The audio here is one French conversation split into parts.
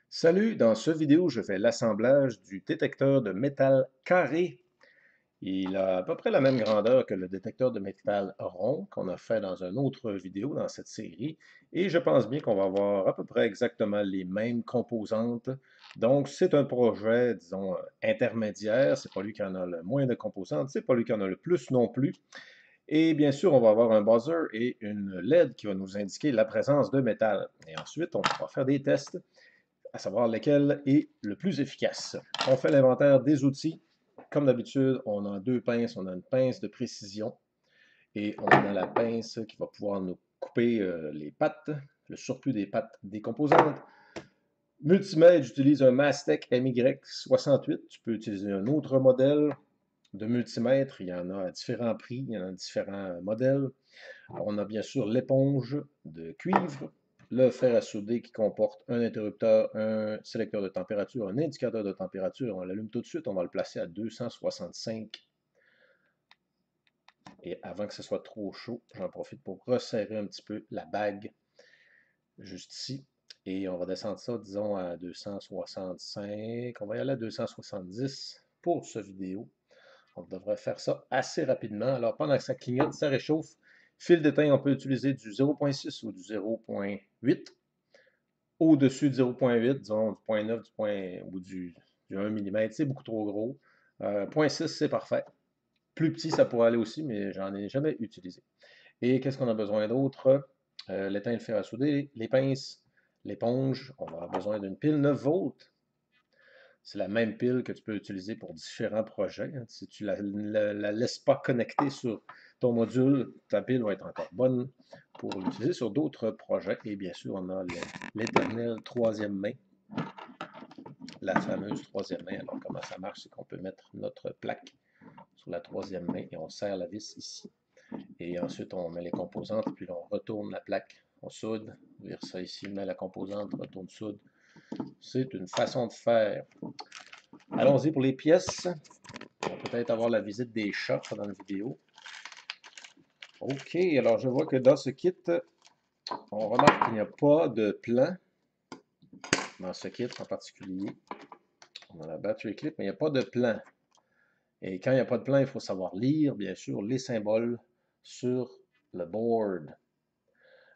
Salut, dans ce vidéo, je fais l'assemblage du détecteur de métal carré. Il a à peu près la même grandeur que le détecteur de métal rond qu'on a fait dans une autre vidéo dans cette série. Et je pense bien qu'on va avoir à peu près exactement les mêmes composantes. Donc, c'est un projet, disons, intermédiaire. C'est pas lui qui en a le moins de composantes, c'est pas lui qui en a le plus non plus. Et bien sûr, on va avoir un buzzer et une LED qui va nous indiquer la présence de métal. Et ensuite, on va faire des tests à savoir lequel est le plus efficace. On fait l'inventaire des outils. Comme d'habitude, on a deux pinces. On a une pince de précision et on a la pince qui va pouvoir nous couper les pattes, le surplus des pattes décomposantes. Multimètre, j'utilise un Mastec MY68. Tu peux utiliser un autre modèle de multimètre. Il y en a à différents prix, il y en a différents modèles. On a bien sûr l'éponge de cuivre, le fer à souder qui comporte un interrupteur, un sélecteur de température, un indicateur de température. On l'allume tout de suite, on va le placer à 265. Et avant que ce soit trop chaud, j'en profite pour resserrer un petit peu la bague juste ici. Et on va descendre ça, disons, à 265. On va y aller à 270 pour ce vidéo. On devrait faire ça assez rapidement. Alors, pendant que ça clignote, ça réchauffe. Fil d'étain, on peut utiliser du 0.6 ou du 0.8. Au-dessus du 0.8, disons du 0.9 ou du 1 mm, c'est beaucoup trop gros. 0.6, c'est parfait. Plus petit, ça pourrait aller aussi, mais j'en ai jamais utilisé. Et qu'est-ce qu'on a besoin d'autre? L'étain, le fer à souder, les pinces, l'éponge. On va avoir besoin d'une pile 9 volts. C'est la même pile que tu peux utiliser pour différents projets. Si tu ne la laisses pas connecter sur ton module, ta pile va être encore bonne pour l'utiliser sur d'autres projets. Et bien sûr, on a l'éternelle troisième main, la fameuse troisième main. Alors, comment ça marche? C'est qu'on peut mettre notre plaque sur la troisième main et on serre la vis ici. Et ensuite, on met les composantes, puis on retourne la plaque, on soude, vire ça ici, met la composante, retourne soude. C'est une façon de faire. Allons-y pour les pièces. On va peut-être avoir la visite des chats pendant la vidéo. OK, alors je vois que dans ce kit, on remarque qu'il n'y a pas de plan dans ce kit en particulier. On a la battery clip, mais il n'y a pas de plan. Et quand il n'y a pas de plan, il faut savoir lire, bien sûr, les symboles sur le board.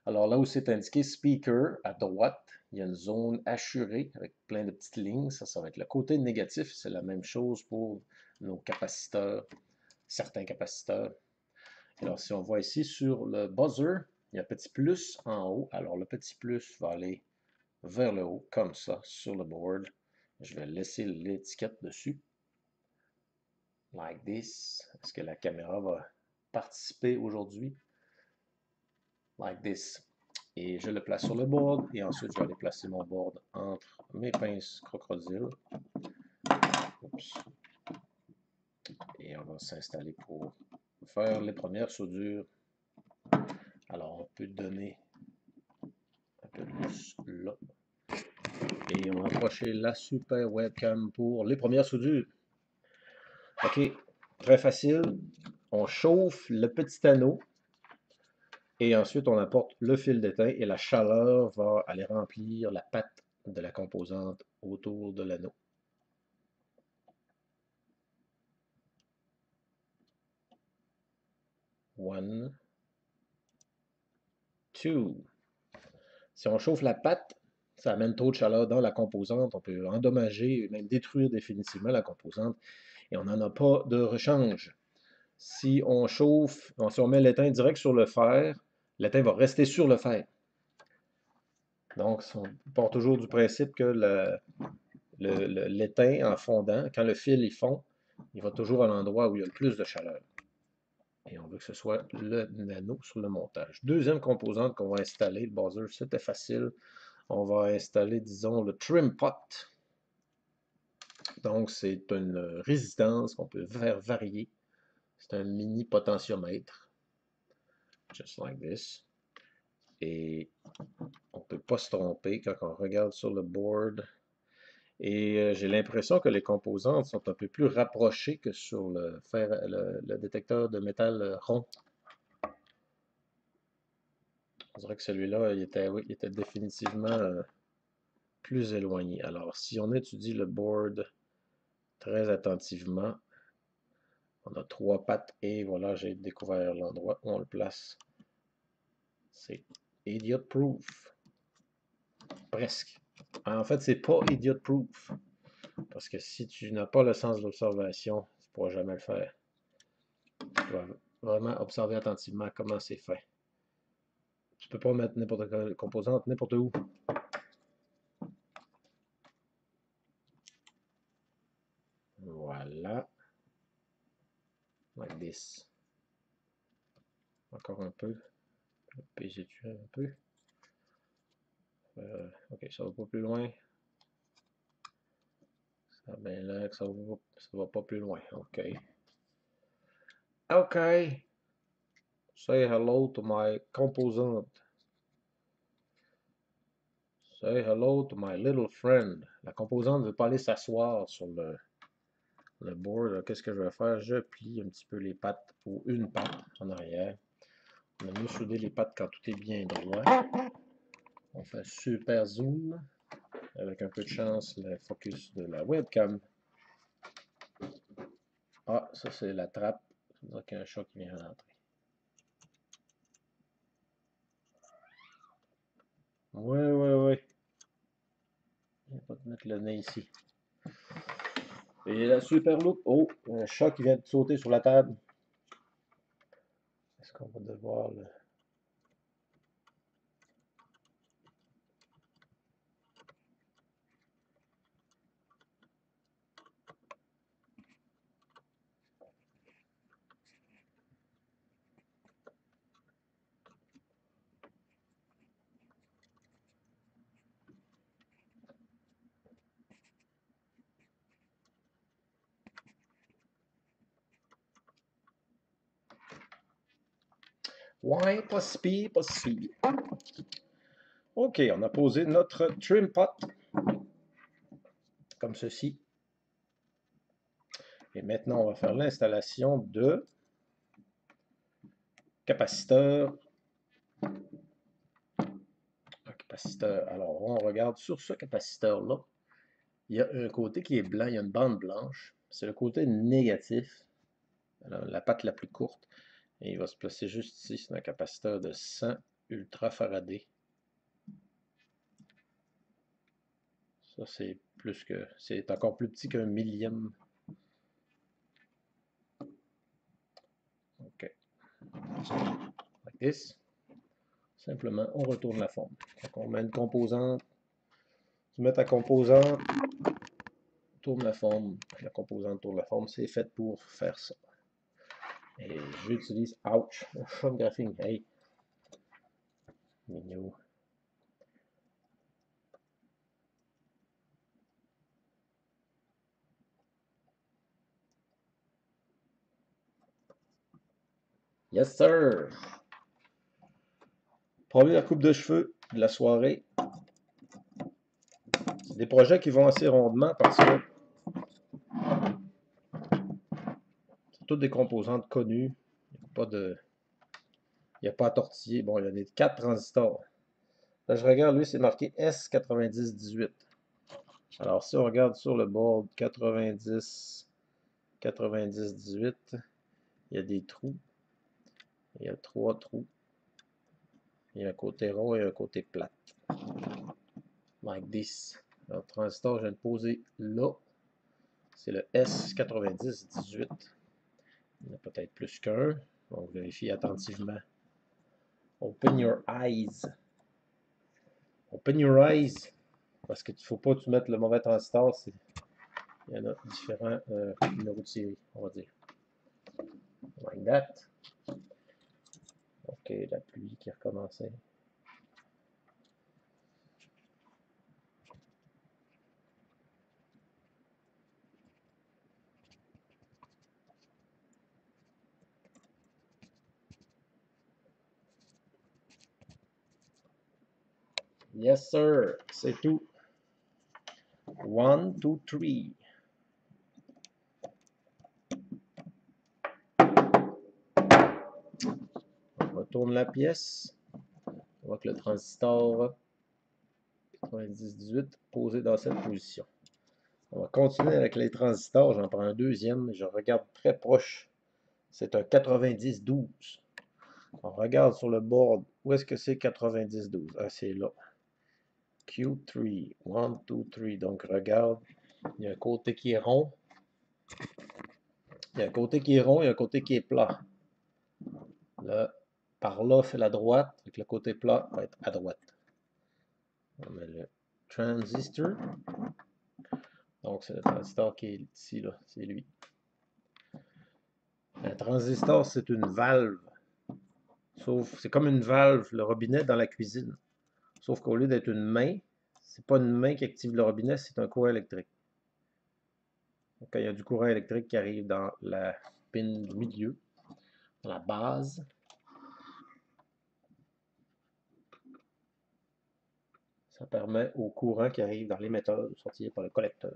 Alors là où c'est indiqué speaker, à droite, il y a une zone assurée avec plein de petites lignes. Ça va être le côté négatif. C'est la même chose pour nos capaciteurs, certains capaciteurs. Alors, si on voit ici sur le buzzer, il y a un petit plus en haut. Alors, le petit plus va aller vers le haut, comme ça, sur le board. Je vais laisser l'étiquette dessus. Like this. Est-ce que la caméra va participer aujourd'hui? Like this. Et je le place sur le board. Et ensuite, je vais aller placer mon board entre mes pinces crocodiles. Oups. Et on va s'installer pour faire les premières soudures. Alors, on peut donner un peu de lousse là. Et on va approcher la super webcam pour les premières soudures. OK, très facile. On chauffe le petit anneau et ensuite on apporte le fil d'étain et la chaleur va aller remplir la patte de la composante autour de l'anneau. One, two. Si on chauffe la patte, ça amène trop de chaleur dans la composante. On peut endommager et même détruire définitivement la composante et on n'en a pas de rechange. Si on chauffe, si on met l'étain direct sur le fer, l'étain va rester sur le fer. Donc, on part toujours du principe que l'étain en fondant, quand le fil il fond, il va toujours à l'endroit où il y a le plus de chaleur. Et on veut que ce soit le nano sur le montage. Deuxième composante qu'on va installer, le buzzer, c'était facile. On va installer, disons, le trim pot. Donc, c'est une résistance qu'on peut faire varier. C'est un mini potentiomètre. Just like this. Et on ne peut pas se tromper quand on regarde sur le board. Et j'ai l'impression que les composantes sont un peu plus rapprochées que sur le détecteur de métal rond. On dirait que celui-là, oui, il était définitivement plus éloigné. Alors, si on étudie le board très attentivement, on a 3 pattes et voilà, j'ai découvert l'endroit où on le place. C'est idiot proof. Presque. En fait, c'est pas idiot proof. Parce que si tu n'as pas le sens de l'observation, tu ne pourras jamais le faire. Tu dois vraiment observer attentivement comment c'est fait. Tu ne peux pas mettre n'importe quelle composante n'importe où. Voilà. Like this. Encore un peu. PG-tu un peu. Ok, ça va pas plus loin. Ça a bien l'air que ça va pas plus loin. Ok. Ok. Say hello to my composant. Say hello to my little friend. La composante ne veut pas aller s'asseoir sur le board. Qu'est-ce que je vais faire? Je plie un petit peu les pattes ou une patte en arrière. On a mieux souder les pattes quand tout est bien droit. On fait super zoom. Avec un peu de chance, le focus de la webcam. Ah, ça c'est la trappe. Ça veut dire qu'il y a un chat qui vient rentrer. Ouais. Il va pas te mettre le nez ici. Et la super loupe. Oh, un chat qui vient de sauter sur la table. Est-ce qu'on va devoir le... Ouais, pas si pire. Ok, on a posé notre trim pot. Comme ceci. Et maintenant, on va faire l'installation de capaciteur. Un capaciteur. Alors, on regarde sur ce capaciteur-là. Il y a un côté qui est blanc, il y a une bande blanche. C'est le côté négatif, la patte la plus courte. Et il va se placer juste ici. C'est un capaciteur de 100 ultrafaradés. Ça, c'est encore plus petit qu'un millième. OK. Like this. Simplement, on retourne la forme. Donc, on met une composante. Tu mets ta composante, tourne la forme. La composante tourne la forme. C'est fait pour faire ça. Et j'utilise, ouch, un chat de graphing. Hey, mignon. Yes, sir! Première coupe de cheveux de la soirée. C'est des projets qui vont assez rondement parce que c'est toutes des composantes connues. Il n'y a pas à tortiller. Bon, il y a des 4 transistors. Là, je regarde, lui, c'est marqué S9018. Alors, si on regarde sur le board 90, 9018, il y a des trous. Il y a 3 trous. Il y a un côté rond et un côté plate. Like this. Le transistor, je viens de poser là. C'est le S9018. Il y en a peut-être plus qu'un. On vérifie attentivement. Open your eyes. Open your eyes. Parce qu'il ne faut pas que tu mettes le mauvais transistor. Il y en a différents numéros de série, on va dire. Like that. Ok, la pluie qui a recommencé. Yes, sir. C'est tout. 1, 2, 3. On retourne la pièce. On voit que le transistor 90-18, posé dans cette position. On va continuer avec les transistors. J'en prends un deuxième. Je regarde très proche. C'est un 90-12. On regarde sur le board. Où est-ce que c'est 90-12? Ah, c'est là. Q3. 1, 2, 3. Donc, regarde. Il y a un côté qui est rond. Il y a un côté qui est rond. Il y a un côté qui est plat. Là, par là, c'est la droite. Donc, le côté plat va être à droite. On met le transistor. Donc, c'est le transistor qui est ici, là. C'est lui. Un transistor, c'est une valve. Sauf, c'est comme une valve, le robinet dans la cuisine. Sauf qu'au lieu d'être une main, c'est pas une main qui active le robinet, c'est un courant électrique. Donc, quand il y a du courant électrique qui arrive dans la pin du milieu, dans la base, ça permet au courant qui arrive dans l'émetteur de sortir par le collecteur.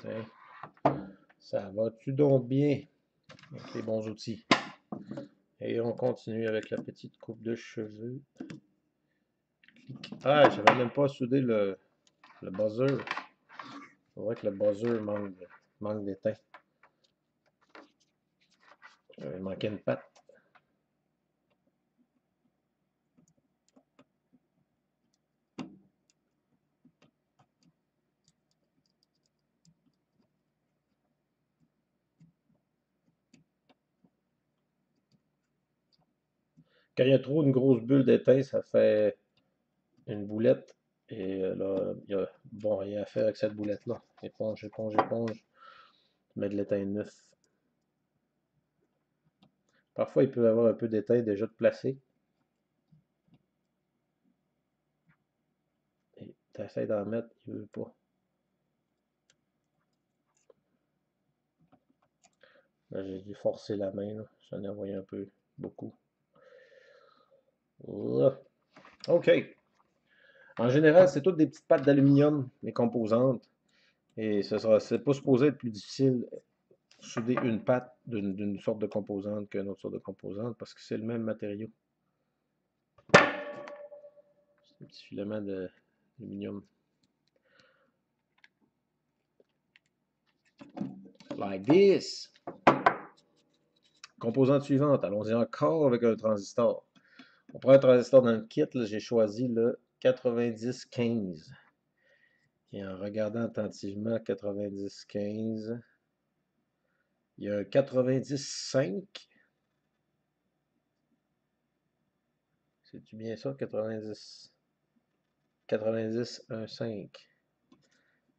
Hein? Ça va-tu donc bien avec les bons outils? Et on continue avec la petite coupe de cheveux. Ah, j'avais même pas soudé le buzzer. C'est vrai que le buzzer manque d'étain. Il manquait une patte. Quand il y a trop une grosse bulle d'étain, ça fait une boulette. Et là, il y a bon rien à faire avec cette boulette-là. Éponge, éponge, éponge. Mets de l'étain neuf. Parfois, il peut y avoir un peu d'étain déjà de placé. Et tu essaies d'en mettre, il ne veut pas. Là, j'ai dû forcer la main. J'en ai envoyé un peu, beaucoup. OK. En général, c'est toutes des petites pattes d'aluminium, les composantes. Et c'est pas supposé être plus difficile souder une patte d'une sorte de composante qu'une autre sorte de composante parce que c'est le même matériau. C'est un petit filament d'aluminium. Like this. Composante suivante. Allons-y encore avec un transistor. On prend un transistor dans le kit. J'ai choisi le 9015. Et en regardant attentivement 9015, il y a un 95. C'est-tu bien ça? 90. 90.1.5.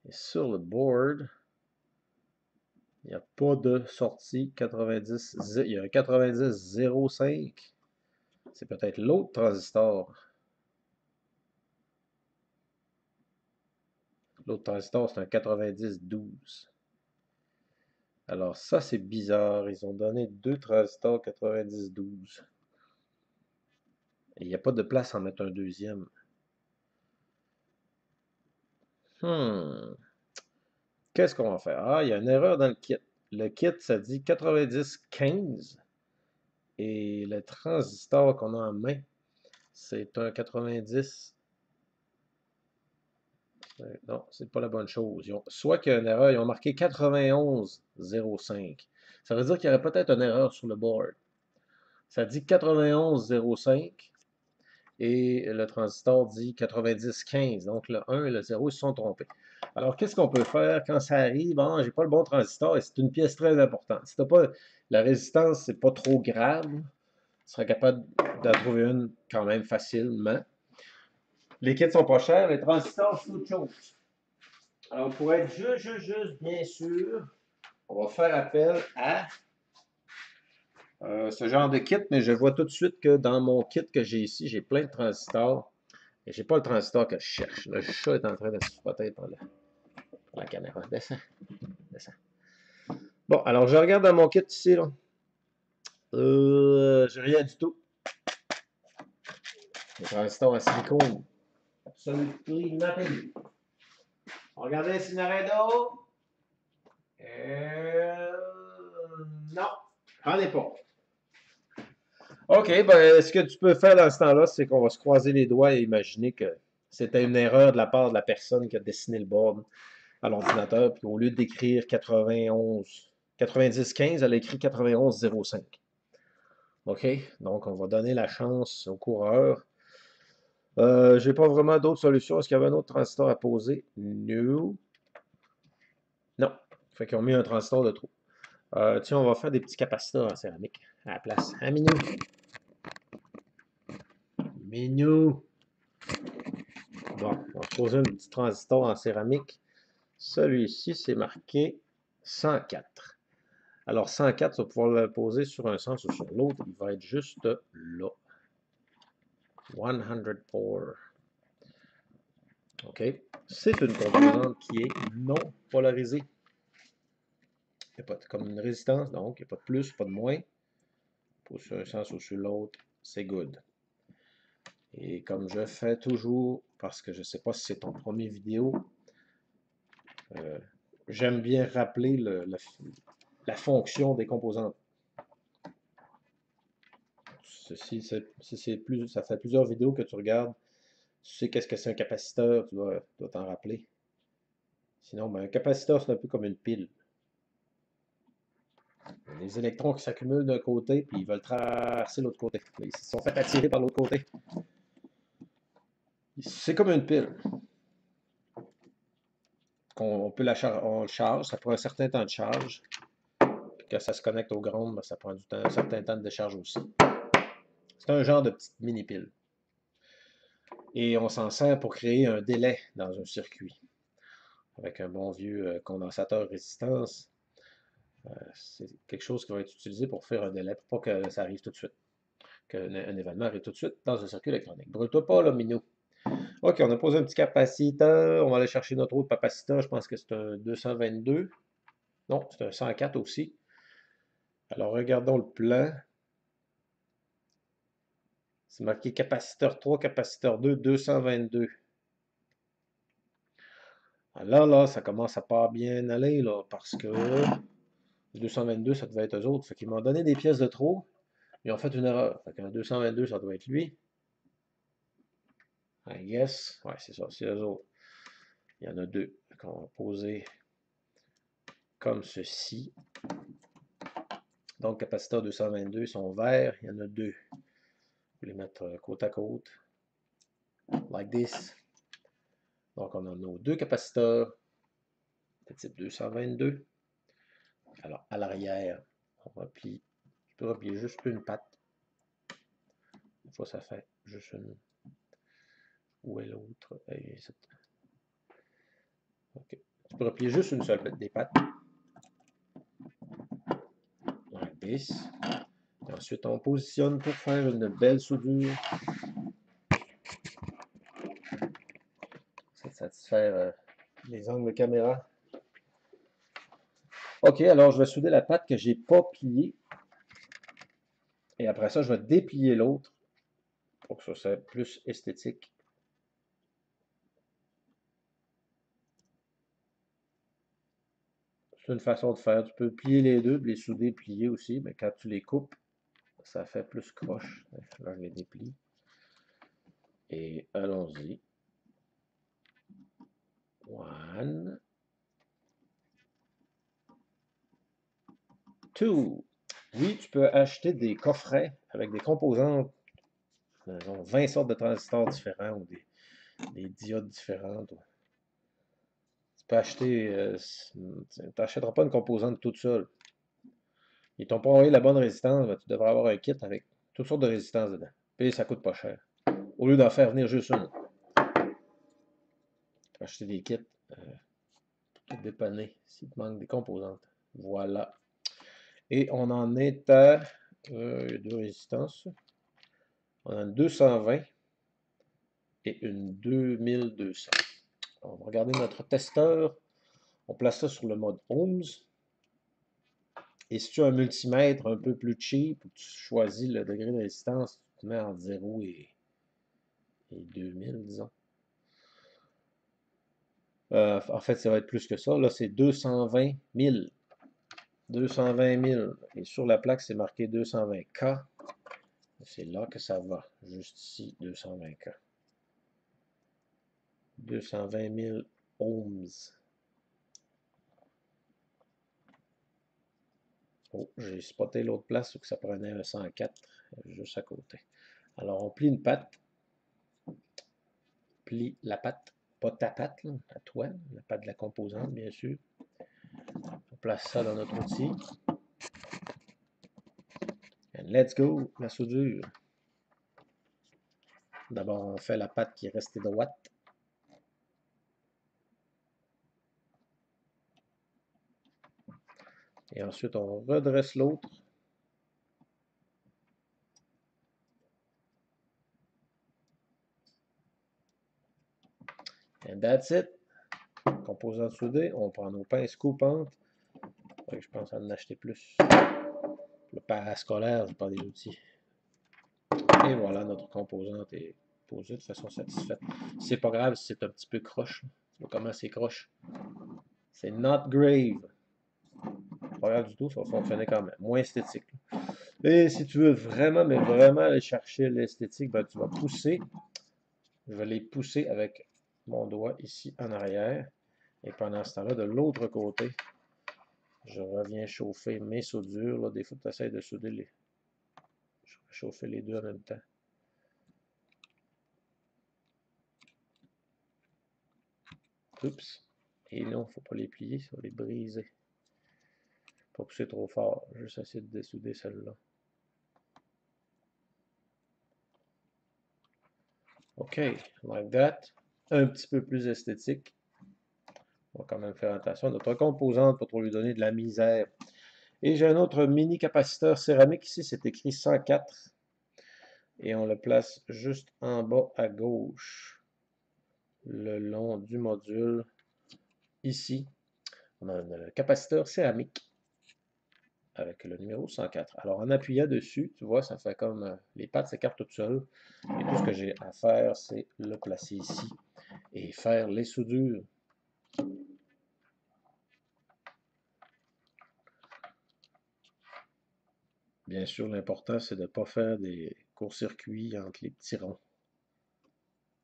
Et sur le board, il n'y a pas de sortie 90. Il y a un 90.05. C'est peut-être l'autre transistor. L'autre transistor, c'est un 90.12. Alors ça, c'est bizarre. Ils ont donné deux transistors 90.12. Et il n'y a pas de place à en mettre un deuxième. Qu'est-ce qu'on va faire? Ah, il y a une erreur dans le kit. Le kit, ça dit 90-15. Et le transistor qu'on a en main, c'est un 90. Non, c'est pas la bonne chose. Soit qu'il y a une erreur, ils ont marqué 91-05. Ça veut dire qu'il y aurait peut-être une erreur sur le board. Ça dit 91-05 et le transistor dit 90-15. Donc le 1 et le 0 ils se sont trompés. Alors qu'est-ce qu'on peut faire quand ça arrive? Bon, j'ai pas le bon transistor et c'est une pièce très importante. Si t'as pas la résistance, c'est pas trop grave. Tu seras capable d'en trouver une quand même facilement. Les kits sont pas chers, les transistors, c'est autre chose. Alors, pour être juste bien sûr, on va faire appel à ce genre de kit, mais je vois tout de suite que dans mon kit que j'ai ici, j'ai plein de transistors. Et j'ai pas le transistor que je cherche. Le chat est en train de se frotter par la caméra. Descends, descends. Bon, alors je regarde dans mon kit ici, là. J'ai rien du tout. Les transistors en silicone. Absolument nothing. Regardez s'il y en aurait d'autres. Non, j'en ai pas. OK, ben, ce que tu peux faire dans ce temps-là, c'est qu'on va se croiser les doigts et imaginer que c'était une erreur de la part de la personne qui a dessiné le board à l'ordinateur, puis au lieu d'écrire 90-15, elle a écrit 91-05. OK, donc on va donner la chance au coureur. J'ai pas vraiment d'autres solutions. Est-ce qu'il y avait un autre transistor à poser? No. Non. Fait qu'ils ont mis un transistor de trop. Tiens, on va faire des petits capaciteurs en céramique à la place. Hein, Minou? Minou! Bon, on va poser un petit transistor en céramique. Celui-ci, c'est marqué 104. Alors, 104, tu vas pouvoir le poser sur un sens ou sur l'autre. Il va être juste là. 104. OK. C'est une composante qui est non polarisée. Il n'y a pas comme une résistance, donc il n'y a pas de plus, pas de moins. Pour sur un sens ou sur l'autre, c'est good. Et comme je fais toujours, parce que je ne sais pas si c'est ton premier vidéo, j'aime bien rappeler la fonction des composantes. Si ça fait plusieurs vidéos que tu regardes, tu sais qu'est-ce que c'est un capaciteur, tu dois t'en rappeler. Sinon, ben, un capaciteur, c'est un peu comme une pile. Il y a des électrons qui s'accumulent d'un côté, puis ils veulent traverser l'autre côté. Ils se sont fait attirer par l'autre côté. C'est comme une pile. On peut on le charge, ça prend un certain temps de charge. Puis quand ça se connecte au ground, ben, ça prend un certain temps de décharge aussi. C'est un genre de petite mini-pile. Et on s'en sert pour créer un délai dans un circuit. Avec un bon vieux condensateur résistance, c'est quelque chose qui va être utilisé pour faire un délai, pour pas que ça arrive tout de suite. Qu'un événement arrive tout de suite dans un circuit électronique. Brûle-toi pas, là, Minou. OK, on a posé un petit capaciteur. On va aller chercher notre autre capaciteur. Je pense que c'est un 222. Non, c'est un 104 aussi. Alors, regardons le plan. C'est marqué capaciteur 3, capaciteur 2, 222. Alors là, ça commence à pas bien aller, là, parce que 222, ça devait être eux autres. Fait qu'ils m'ont donné des pièces de trop. Ils ont fait une erreur. Fait qu'un 222, ça doit être lui. I guess. Ouais, c'est ça, c'est eux autres. Il y en a deux qu'on va poser comme ceci. Donc, capaciteur 222, ils sont verts. Il y en a deux. Je vais les mettre côte à côte. Like this. Donc, on a nos deux capaciteurs de type 222. Alors, à l'arrière, on replie. Je peux replier juste une patte. Des fois, ça fait juste une. Où est l'autre? OK. Tu peux replier juste une seule des pattes. Like this. Et ensuite, on positionne pour faire une belle soudure. Ça satisfaire les angles de caméra. OK, alors je vais souder la patte que je n'ai pas pliée. Et après ça, je vais déplier l'autre pour que ça soit plus esthétique. C'est une façon de faire. Tu peux plier les deux, les souder, plier aussi, mais quand tu les coupes, ça fait plus croche. Là, je les déplie. Et allons-y. One. Two. Oui, tu peux acheter des coffrets avec des composantes, disons 20 sortes de transistors différents ou des diodes différentes. Tu peux acheter, tu n'achèteras pas une composante toute seule. Ils t'ont pas envoyé la bonne résistance, ben, tu devrais avoir un kit avec toutes sortes de résistances dedans. Puis ça coûte pas cher. Au lieu d'en faire venir juste une. Tu peux acheter des kits pour te dépanner s'il te manque des composantes. Voilà. Et on en est à il y a deux résistances. On a une 220 et une 2200. On va regarder notre testeur. On place ça sur le mode ohms. Et si tu as un multimètre un peu plus cheap, tu choisis le degré de résistance, tu te mets entre 0 et et 2000, disons. En fait, ça va être plus que ça. Là, c'est 220 000. 220 000. Et sur la plaque, c'est marqué 220K. C'est là que ça va. Juste ici, 220K. 220 000 ohms. Oh, j'ai spoté l'autre place où ça prenait un 104, juste à côté. Alors, on plie une patte. Plie la patte. Pas ta patte, là, à toi. La patte de la composante, bien sûr. On place ça dans notre outil. And let's go, la soudure. D'abord, on fait la patte qui est restée droite. Et ensuite, on redresse l'autre. And that's it. Composante soudée, on prend nos pinces coupantes. Je pense en acheter plus. Le parascolaire, je pas des outils. Et voilà, notre composante est posée de façon satisfaite. C'est pas grave si c'est un petit peu croche. Tu vois comment c'est croche. C'est not grave. Pas grave du tout, ça va fonctionner quand même. Moins esthétique. Et si tu veux vraiment, mais vraiment aller chercher l'esthétique, ben, tu vas pousser. Je vais les pousser avec mon doigt ici en arrière. Et pendant ce temps-là, de l'autre côté, je reviens chauffer mes soudures. Là, des fois, tu essaies de souder les. Je vais chauffer les deux en même temps. Oups. Et non, il ne faut pas les plier, ça va les briser. Pas pousser trop fort. Juste essayer de dessouder celle-là. OK, like that. Un petit peu plus esthétique. On va quand même faire attention à notre composante pour trop lui donner de la misère. Et j'ai un autre mini capaciteur céramique ici, c'est écrit 104. Et on le place juste en bas à gauche, le long du module. Ici, on a un capaciteur céramique avec le numéro 104. Alors en appuyant dessus, tu vois, ça fait comme les pattes s'écartent toutes seules. Et tout ce que j'ai à faire, c'est le placer ici et faire les soudures. Bien sûr, l'important, c'est de ne pas faire des courts-circuits entre les petits ronds.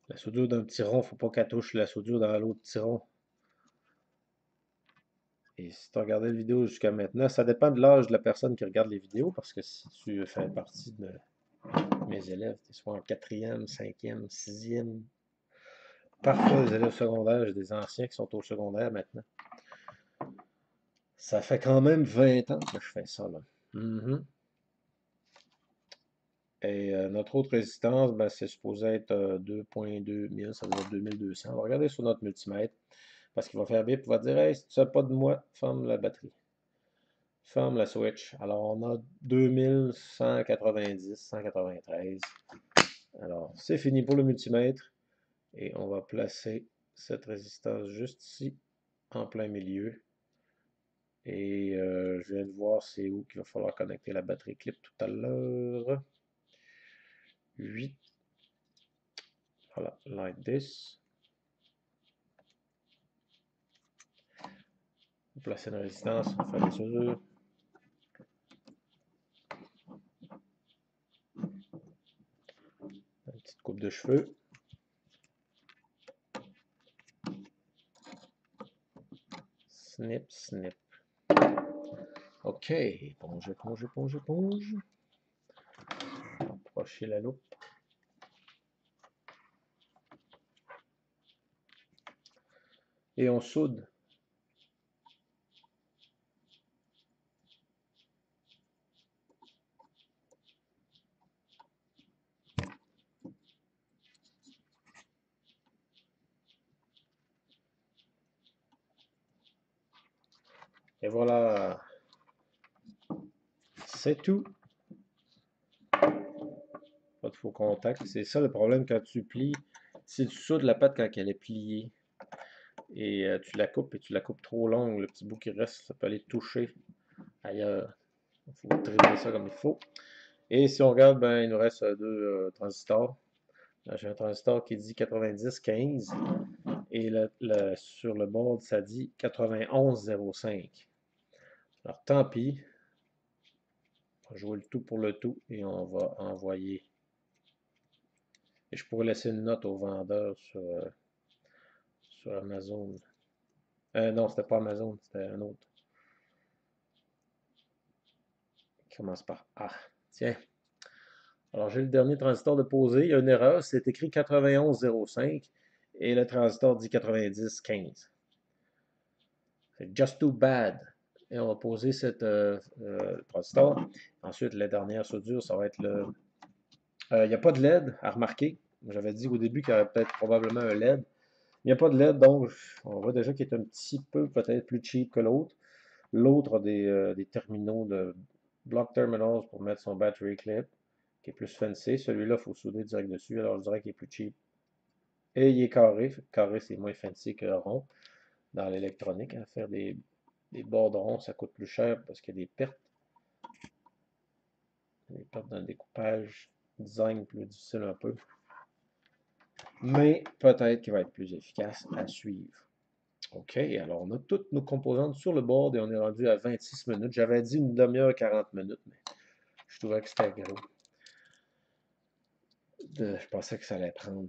La soudure d'un petit rond, il ne faut pas qu'elle touche la soudure dans l'autre petit rond. Et si tu as regardé la vidéo jusqu'à maintenant, ça dépend de l'âge de la personne qui regarde les vidéos, parce que si tu fais partie de mes élèves, tu es soit en 4e, 5e, 6e, parfois des élèves secondaires, j'ai des anciens qui sont au secondaire maintenant. Ça fait quand même 20 ans que je fais ça, là. Et notre autre résistance, ben, c'est supposé être 2.2 000, ça veut dire 2200. On va regarder sur notre multimètre, parce qu'il va faire bip, il va dire, hey, si tu ne sais pas de moi, ferme la batterie. Ferme la switch. Alors, on a 2190, 193. Alors, c'est fini pour le multimètre. Et on va placer cette résistance juste ici, en plein milieu. Et je viens de voir c'est où qu'il va falloir connecter la batterie clip tout à l'heure. 8. Voilà, like this. On place une résistance, on fait les soudures. Une petite coupe de cheveux. Snip, snip. OK, éponge, éponge, éponge, éponge. Approcher la loupe. Et on soude. Et voilà. C'est tout. Pas de faux contact. C'est ça le problème quand tu plies. Si tu soudes la pâte quand elle est pliée et tu la coupes et tu la coupes trop longue, le petit bout qui reste, ça peut aller toucher ailleurs. Il faut trimmer ça comme il faut. Et si on regarde, ben, il nous reste deux transistors. Là, j'ai un transistor qui dit 90-15 et sur le board, ça dit 91-05. Alors, tant pis. On va jouer le tout pour le tout et on va envoyer. Et je pourrais laisser une note au vendeur sur Amazon. Non, c'était pas Amazon, c'était un autre. Qui commence par A. Tiens. Alors, j'ai le dernier transistor de poser. Il y a une erreur. C'est écrit 91-05 et le transistor dit 90-15. C'est just too bad. Et on va poser cette transistor. Ensuite, la dernière soudure, ça va être le. Il n'y a pas de LED à remarquer. J'avais dit au début qu'il y aurait peut-être probablement un LED. Il n'y a pas de LED, donc on voit déjà qu'il est un petit peu peut-être plus cheap que l'autre. L'autre a des terminaux de block terminals pour mettre son battery clip, qui est plus fancy. Celui-là, il faut souder direct dessus, alors je dirais qu'il est plus cheap. Et il est carré. Carré, c'est moins fancy que rond dans l'électronique. Hein. Faire des bords ronds, ça coûte plus cher parce qu'il y a des pertes. Des pertes dans le découpage. Design plus difficile un peu. Mais peut-être qu'il va être plus efficace à suivre. OK, alors on a toutes nos composantes sur le board et on est rendu à 26 minutes. J'avais dit une demi-heure, 40 minutes, mais je trouvais que c'était gros. Je pensais que ça allait prendre une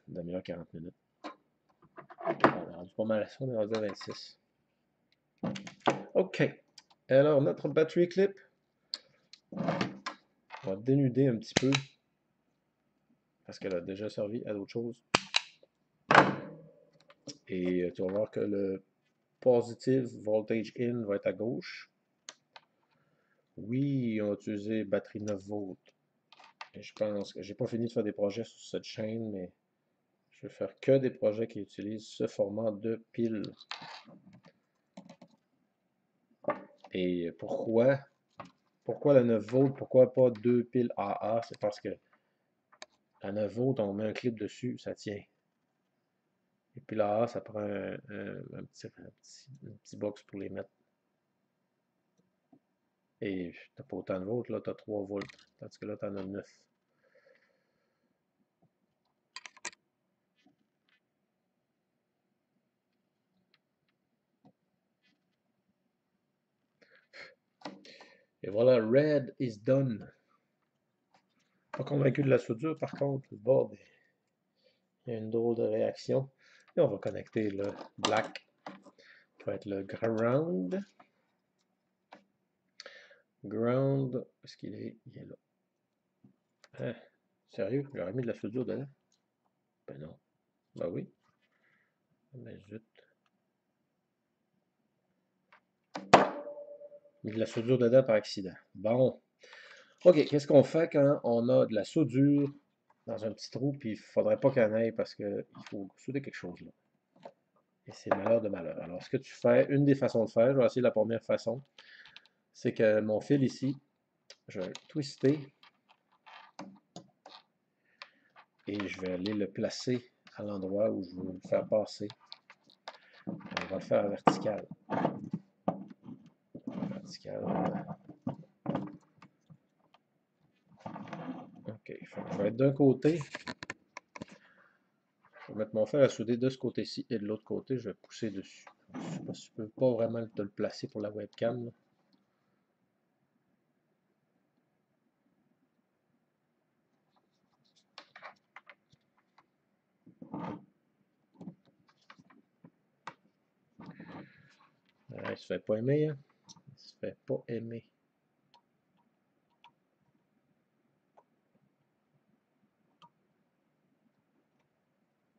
demi-heure, 40 minutes. On est rendu pas mal à ça, on est rendu à 26. OK, alors notre battery clip, on va dénuder un petit peu parce qu'elle a déjà servi à d'autres choses. Et tu vas voir que le positive voltage in va être à gauche. Oui, on va utiliser batterie 9 volts. Et je pense que j'ai pas fini de faire des projets sur cette chaîne, mais je vais faire que des projets qui utilisent ce format de pile. Et pourquoi la 9 volts? Pourquoi pas deux piles AA? C'est parce que la 9 volts, on met un clip dessus, ça tient. Et puis la AA, ça prend un petit box pour les mettre. Et t'as pas autant de volts, là, t'as 3 volts. Tandis que là, t'en as 9. Et voilà, red is done. Pas convaincu de la soudure, par contre, le board, il y a une drôle de réaction. Et on va connecter le black, qui va être le ground. Ground, où est-ce qu'il est? Il est là. Hein? Sérieux? J'aurais mis de la soudure dedans? Ben non. Ben oui. Ben zut. Mis de la soudure dedans par accident. Bon. OK, qu'est-ce qu'on fait quand on a de la soudure dans un petit trou, puis il ne faudrait pas qu'il y en ait parce qu'il faut souder quelque chose là. Et c'est malheur de malheur. Alors, ce que tu fais, une des façons de faire, je vais essayer la première façon, c'est que mon fil ici, je vais le twister et je vais aller le placer à l'endroit où je veux le faire passer. On va le faire vertical. Vertical. OK. Je vais être d'un côté. Je vais mettre mon fer à souder de ce côté-ci et de l'autre côté, je vais pousser dessus. Je ne sais pas si je peux pas vraiment te le placer pour la webcam. Là. Il se fait pas aimer, hein? Il se fait pas aimer.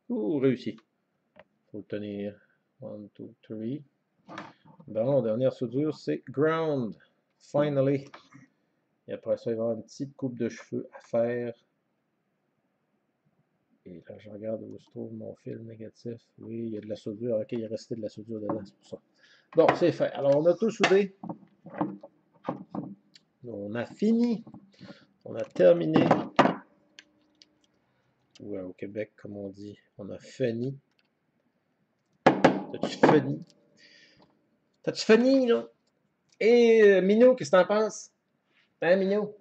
Ouh, réussi. Faut le tenir. 1, 2, 3. Bon, dernière soudure, c'est ground. Finally. Et après ça, il va y avoir une petite coupe de cheveux à faire. Et là, je regarde où se trouve mon fil négatif. Oui, il y a de la soudure. Ok, il est resté de la soudure dedans, c'est pour ça. Bon, c'est fait. Alors, on a tout soudé. On a fini. On a terminé. Ou au Québec, comme on dit, on a fini. T'as-tu fini? T'as-tu fini, là? Et Minou, qu'est-ce que t'en penses? Hein, Minou?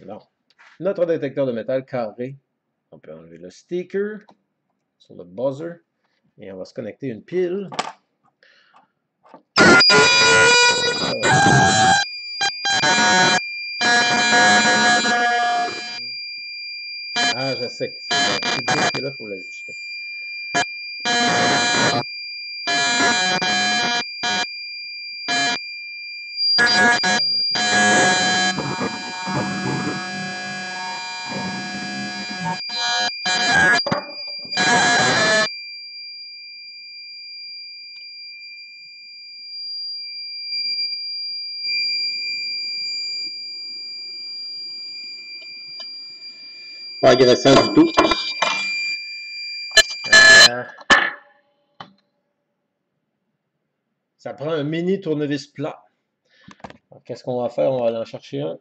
Non. notre détecteur de métal carré. On peut enlever le sticker sur le buzzer. Et on va se connecter une pile. Ah, je sais. C'est le petit disque là, il faut l'ajuster. Pas agressant du tout. Ça prend un mini tournevis plat. Qu'est-ce qu'on va faire? On va aller en chercher un.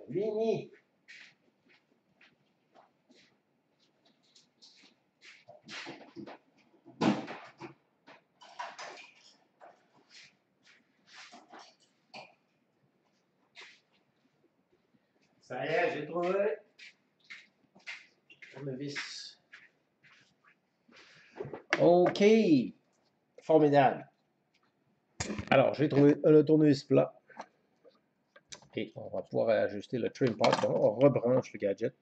Mini! Ça y est, j'ai trouvé. Tournevis. OK. Formidable. Alors, j'ai trouvé le tournevis plat. Et on va pouvoir ajuster le trim pod. On rebranche le gadget.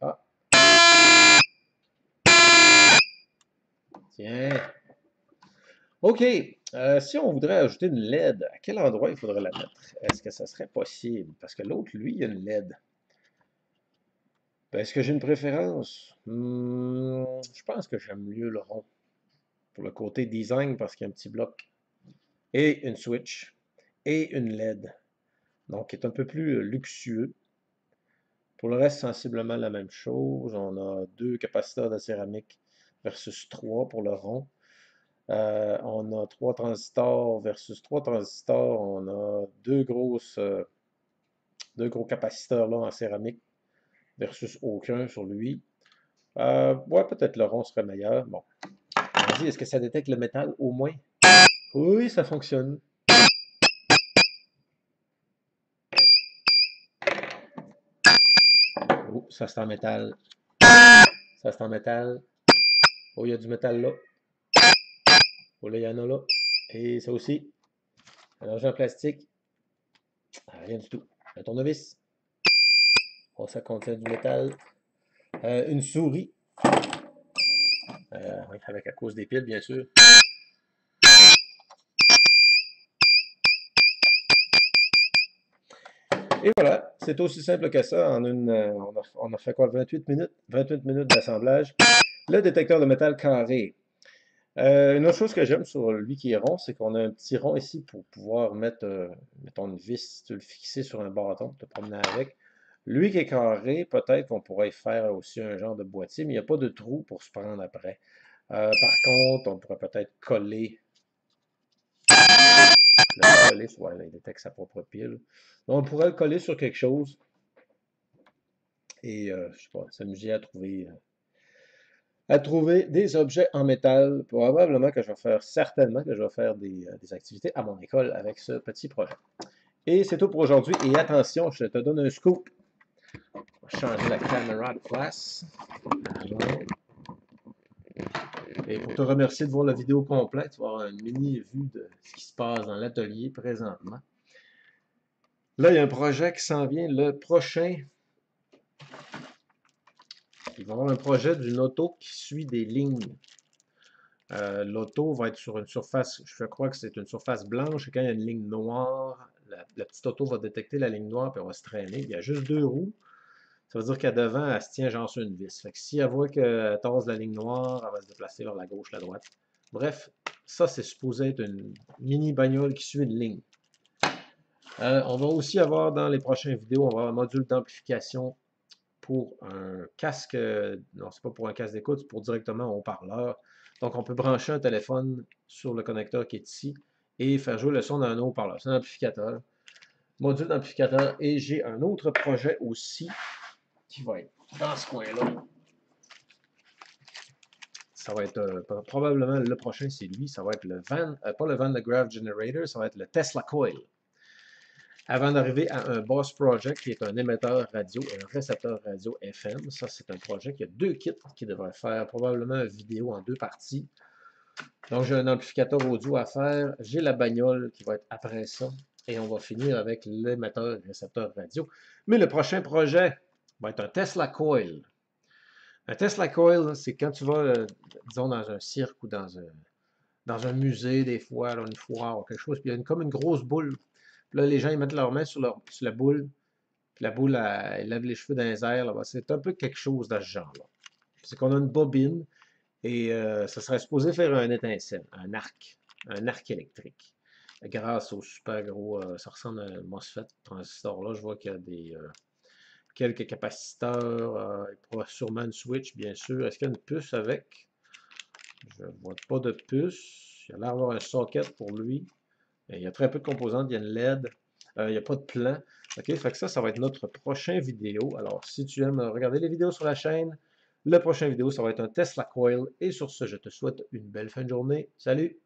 Ah. Tiens. OK. Si on voudrait ajouter une LED, à quel endroit il faudrait la mettre? Est-ce que ça serait possible? Parce que l'autre, lui, il a une LED. Ben, est-ce que j'ai une préférence? Je pense que j'aime mieux le rond. Pour le côté design, parce qu'il y a un petit bloc. Et une switch. Et une LED. Donc, il est un peu plus luxueux. Pour le reste, sensiblement la même chose. On a 2 capaciteurs de céramique versus 3 pour le rond. On a 3 transistors versus 3 transistors. On a deux gros capaciteurs là en céramique versus aucun sur lui. Ouais, peut-être le rond serait meilleur. Bon. Vas-y, est-ce que ça détecte le métal au moins? Oui, ça fonctionne. Oh, ça c'est en métal. Ça c'est en métal. Oh, il y a du métal là. Oh, là, il y en a là. Et ça aussi. Un objet en plastique. Ah, rien du tout. Un tournevis. Oh, ça contient du métal. Une souris. Oui, avec à cause des piles, bien sûr. Et voilà, c'est aussi simple que ça. On a fait quoi? 28 minutes? 28 minutes d'assemblage. Le détecteur de métal carré. Une autre chose que j'aime sur lui qui est rond, c'est qu'on a un petit rond ici pour pouvoir mettre, mettons, une vis, tu le fixer sur un bâton, te promener avec. Lui qui est carré, peut-être qu'on pourrait faire aussi un genre de boîtier, mais il n'y a pas de trou pour se prendre après. Par contre, on pourrait peut-être coller, ouais, là, il détecte sa propre pile. Donc, on pourrait le coller sur quelque chose et, je sais pas, s'amuser à trouver des objets en métal. Probablement que je vais faire, certainement que je vais faire des activités à mon école avec ce petit projet. Et c'est tout pour aujourd'hui. Et attention, je te donne un scoop. On va changer la caméra de place. Alors. Et pour te remercier de voir la vidéo complète, tu vas avoir une mini vue de ce qui se passe dans l'atelier présentement. Là, il y a un projet qui s'en vient. Le prochain, il va y avoir un projet d'une auto qui suit des lignes. L'auto va être sur une surface, je crois que c'est une surface blanche, et quand il y a une ligne noire, la petite auto va détecter la ligne noire, puis elle va se traîner. Il y a juste 2 roues. Ça veut dire qu'à devant, elle se tient genre sur une vis. Fait que si elle voit qu'elle torse la ligne noire, elle va se déplacer vers la gauche, la droite. Bref, ça, c'est supposé être une mini bagnole qui suit une ligne. On va aussi avoir dans les prochaines vidéos, on va avoir un module d'amplification pour un casque, non, c'est pas pour un casque d'écoute, c'est pour directement un haut-parleur. Donc, on peut brancher un téléphone sur le connecteur qui est ici et faire jouer le son d'un haut-parleur. C'est un amplificateur, module d'amplificateur. Et j'ai un autre projet aussi qui va être dans ce coin-là. ça va être probablement le prochain, c'est lui. Ça va être le pas le Van de Graaff Generator, ça va être le Tesla Coil. Avant d'arriver à un Boss Project, qui est un émetteur radio et un récepteur radio FM. Ça, c'est un projet qui a 2 kits qui devrait faire probablement une vidéo en 2 parties. Donc, j'ai un amplificateur audio à faire. J'ai la bagnole qui va être après ça. Et on va finir avec l'émetteur et récepteur radio. Mais le prochain projet va être un Tesla Coil. Un Tesla Coil, c'est quand tu vas, disons, dans un cirque ou dans un musée, des fois, là, une foire ou quelque chose, puis il y a comme une grosse boule. Puis là, les gens, ils mettent leurs mains sur la boule, puis la boule, elle lève les cheveux dans les airs. C'est un peu quelque chose dans ce genre-là. C'est qu'on a une bobine, et ça serait supposé faire un étincelle, un arc électrique. Grâce au super gros, ça ressemble à un MOSFET transistor. Là, je vois qu'il y a quelques capaciteurs, il pourra sûrement une switch, bien sûr. Est-ce qu'il y a une puce avec? Je ne vois pas de puce. Il a l'air d'avoir un socket pour lui. Il y a très peu de composantes. Il y a une LED. Il n'y a pas de plan. OK, fait que ça va être notre prochain vidéo. Alors, si tu aimes regarder les vidéos sur la chaîne, la prochaine vidéo, ça va être un Tesla Coil. Et sur ce, je te souhaite une belle fin de journée. Salut!